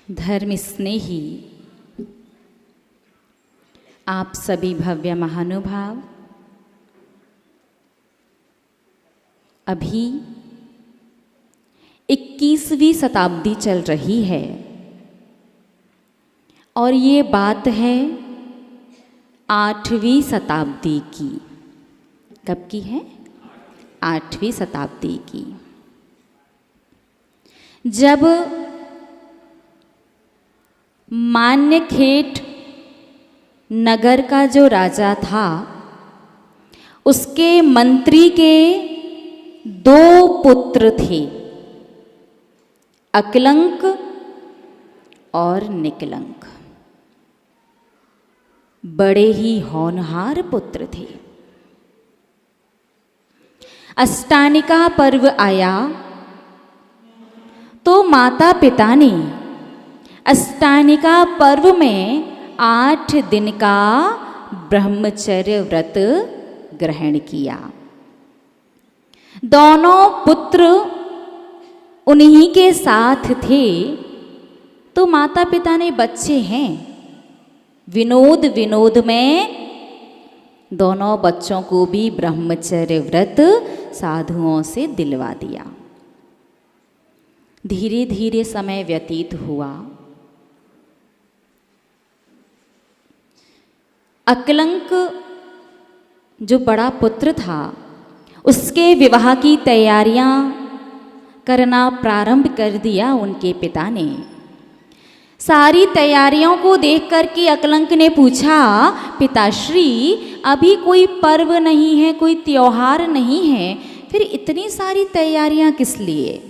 धर्म स्नेही आप सभी भव्य महानुभाव, अभी 21वीं शताब्दी चल रही है और ये बात है 8वीं शताब्दी की। कब की है? 8वीं शताब्दी की, जब मान्यखेट नगर का जो राजा था उसके मंत्री के 2 पुत्र थे, अकलंक और निकलंक। बड़े ही होनहार पुत्र थे। अष्टानिका पर्व आया तो माता पिता ने अष्टानिका पर्व में 8 दिन का ब्रह्मचर्य व्रत ग्रहण किया। दोनों पुत्र उन्हीं के साथ थे, तो माता पिता ने बच्चे हैं, विनोद विनोद में दोनों बच्चों को भी ब्रह्मचर्य व्रत साधुओं से दिलवा दिया। धीरे धीरे समय व्यतीत हुआ। अकलंक जो बड़ा पुत्र था उसके विवाह की तैयारियां करना प्रारंभ कर दिया उनके पिता ने। सारी तैयारियों को देख कर के अकलंक ने पूछा, पिताश्री अभी कोई पर्व नहीं है, कोई त्योहार नहीं है, फिर इतनी सारी तैयारियां किस लिए?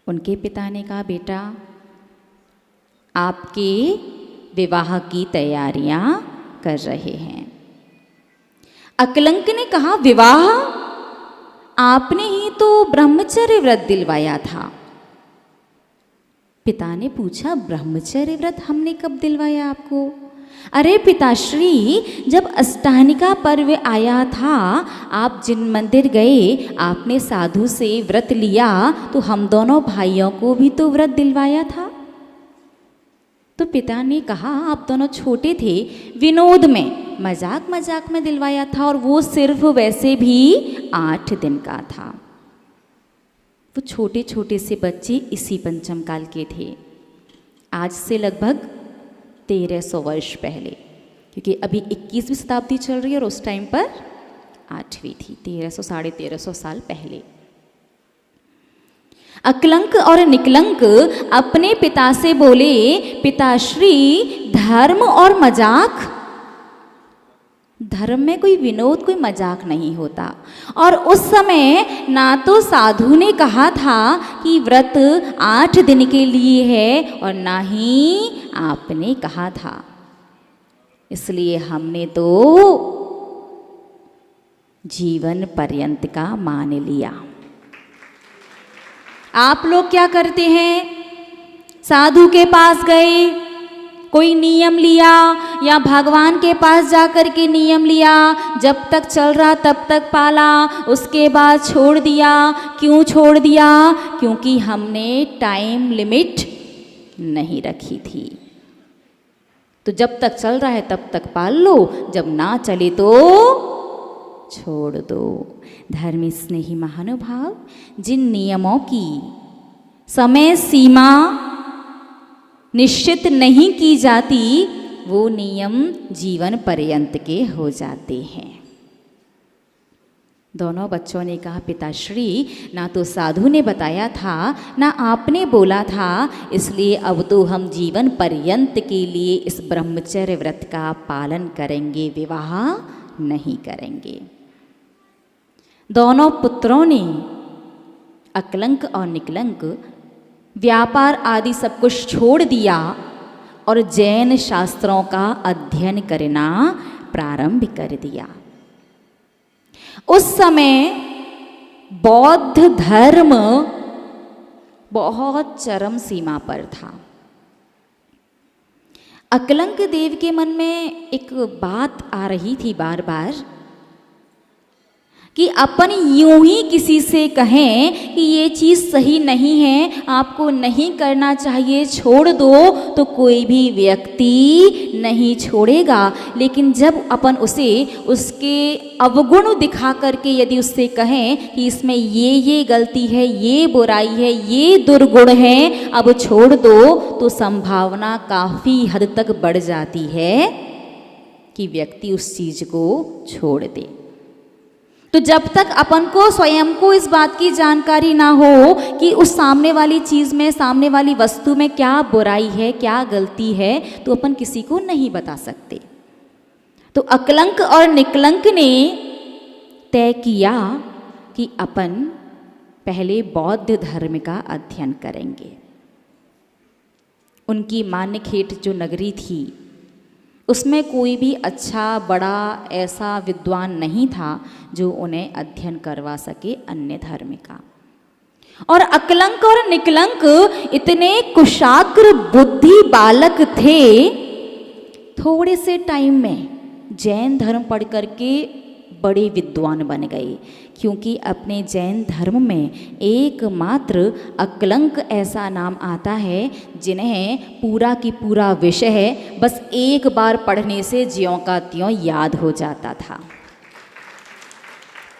उनके पिता ने कहा, बेटा आपके विवाह की तैयारियां कर रहे हैं। अकलंक ने कहा, विवाह? आपने ही तो ब्रह्मचर्य व्रत दिलवाया था। पिता ने पूछा, ब्रह्मचर्य व्रत हमने कब दिलवाया आपको? अरे पिताश्री, जब अष्टानिका पर्व आया था, आप जिन मंदिर गए, आपने साधु से व्रत लिया, तो हम दोनों भाइयों को भी तो व्रत दिलवाया था। तो पिता ने कहा, आप दोनों छोटे थे, विनोद में, मजाक मजाक में दिलवाया था, और वो सिर्फ वैसे भी 8 दिन का था। वो छोटे छोटे से बच्चे इसी पंचम काल के थे, आज से लगभग 1300 वर्ष पहले, क्योंकि अभी 21वीं शताब्दी चल रही है और उस टाइम पर 8वीं थी, 1300 साढ़े 1300 साल पहले। अकलंक और निकलंक अपने पिता से बोले, पिताश्री धर्म और मजाक, धर्म में कोई विनोद कोई मजाक नहीं होता। और उस समय ना तो साधु ने कहा था कि व्रत 8 दिन के लिए है, और ना ही आपने कहा था, इसलिए हमने तो जीवन पर्यंत का मान लिया। आप लोग क्या करते हैं? साधु के पास गए, कोई नियम लिया, या भगवान के पास जाकर के नियम लिया, जब तक चल रहा तब तक पाला, उसके बाद छोड़ दिया। क्यों छोड़ दिया? क्योंकि हमने टाइम लिमिट नहीं रखी थी। तो जब तक चल रहा है तब तक पाल लो, जब ना चले तो छोड़ दो। धर्म स्नेही महानुभाव, जिन नियमों की समय सीमा निश्चित नहीं की जाती, वो नियम जीवन पर्यंत के हो जाते हैं। दोनों बच्चों ने कहा, पिताश्री ना तो साधु ने बताया था, ना आपने बोला था, इसलिए अब तो हम जीवन पर्यंत के लिए इस ब्रह्मचर्य व्रत का पालन करेंगे, विवाह नहीं करेंगे। दोनों पुत्रों ने, अकलंक और निकलंक, व्यापार आदि सब कुछ छोड़ दिया और जैन शास्त्रों का अध्ययन करना प्रारंभ कर दिया। उस समय बौद्ध धर्म बहुत चरम सीमा पर था। अकलंक देव के मन में एक बात आ रही थी बार बार कि अपन यूं ही किसी से कहें कि ये चीज़ सही नहीं है, आपको नहीं करना चाहिए, छोड़ दो, तो कोई भी व्यक्ति नहीं छोड़ेगा। लेकिन जब अपन उसे उसके अवगुण दिखा करके यदि उससे कहें कि इसमें ये गलती है, ये बुराई है, ये दुर्गुण है, अब छोड़ दो, तो संभावना काफ़ी हद तक बढ़ जाती है कि व्यक्ति उस चीज़ को छोड़ दे। तो जब तक अपन को स्वयं को इस बात की जानकारी ना हो कि उस सामने वाली चीज़ में, सामने वाली वस्तु में क्या बुराई है, क्या गलती है, तो अपन किसी को नहीं बता सकते। तो अकलंक और निकलंक ने तय किया कि अपन पहले बौद्ध धर्म का अध्ययन करेंगे। उनकी मान्यखेट जो नगरी थी, उसमें कोई भी अच्छा बड़ा ऐसा विद्वान नहीं था जो उन्हें अध्ययन करवा सके अन्य धर्म का। और अकलंक और निकलंक इतने कुशाग्र बुद्धि बालक थे, थोड़े से टाइम में जैन धर्म पढ़ करके बड़े विद्वान बन गए, क्योंकि अपने जैन धर्म में एकमात्र अकलंक ऐसा नाम आता है जिन्हें पूरा की पूरा विषय बस एक बार पढ़ने से ज्यों का त्यों याद हो जाता था।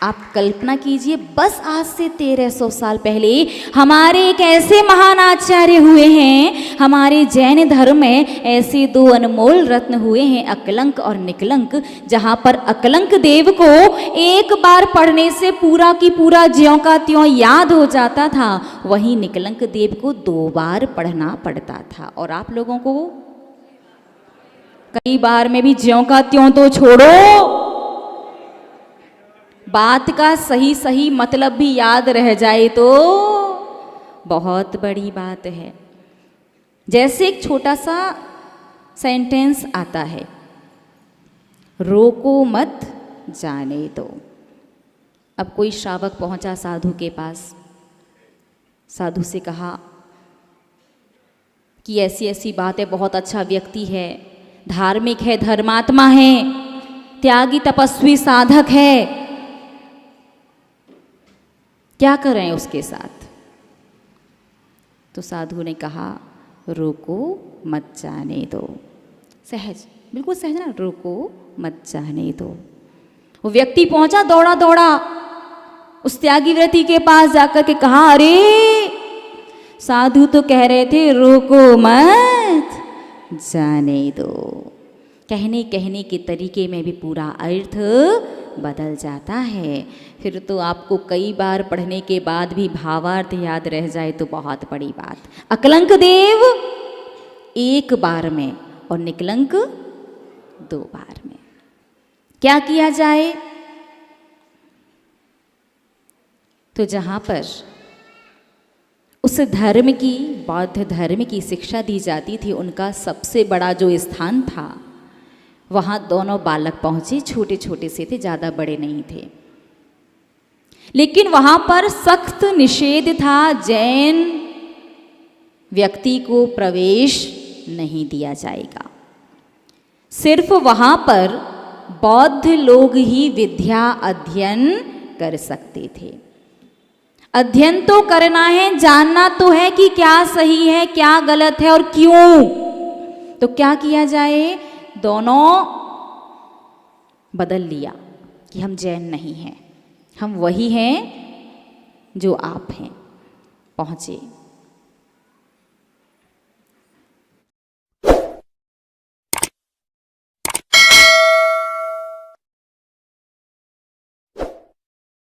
आप कल्पना कीजिए, बस आज से 1300 साल पहले हमारे एक ऐसे महान आचार्य हुए हैं, हमारे जैन धर्म में ऐसे दो अनमोल रत्न हुए हैं, अकलंक और निकलंक, जहाँ पर अकलंक देव को एक बार पढ़ने से पूरा की पूरा ज्यों का त्यों याद हो जाता था, वहीं निकलंक देव को 2 बार पढ़ना पड़ता था। और आप लोगों को कई बार में भी ज्यों का त्यों तो छोड़ो, बात का सही सही मतलब भी याद रह जाए तो बहुत बड़ी बात है। जैसे एक छोटा सा सेंटेंस आता है, रोको मत जाने दो। अब कोई श्रावक पहुंचा साधु के पास, साधु से कहा कि ऐसी ऐसी बात है, बहुत अच्छा व्यक्ति है, धार्मिक है, धर्मात्मा है, त्यागी तपस्वी साधक है, क्या करें उसके साथ? तो साधु ने कहा, रोको मत जाने दो। सहज, बिल्कुल सहज ना, रोको मत जाने दो। वो व्यक्ति पहुंचा दौड़ा दौड़ा उस त्यागी व्रती के पास जाकर के कहा, अरे साधु तो कह रहे थे रोको मत जाने दो। कहने कहने के तरीके में भी पूरा अर्थ बदल जाता है। फिर तो आपको कई बार पढ़ने के बाद भी भावार्थ याद रह जाए तो बहुत बड़ी बात। अकलंक देव 1 बार में और निकलंक 2 बार में। क्या किया जाए? तो जहाँ पर उस धर्म की, बौद्ध धर्म की शिक्षा दी जाती थी, उनका सबसे बड़ा जो स्थान था, वहाँ दोनों बालक पहुँचे, छोटे छोटे से थे, ज़्यादा बड़े नहीं थे। लेकिन वहाँ पर सख्त निषेध था, जैन व्यक्ति को प्रवेश नहीं दिया जाएगा। सिर्फ वहाँ पर बौद्ध लोग ही विद्या अध्ययन कर सकते थे। अध्ययन तो करना है, जानना तो है कि क्या सही है, क्या गलत है और क्यों। तो क्या किया जाए? दोनों बदल लिया कि हम जैन नहीं हैं, हम वही हैं जो आप हैं। पहुँचे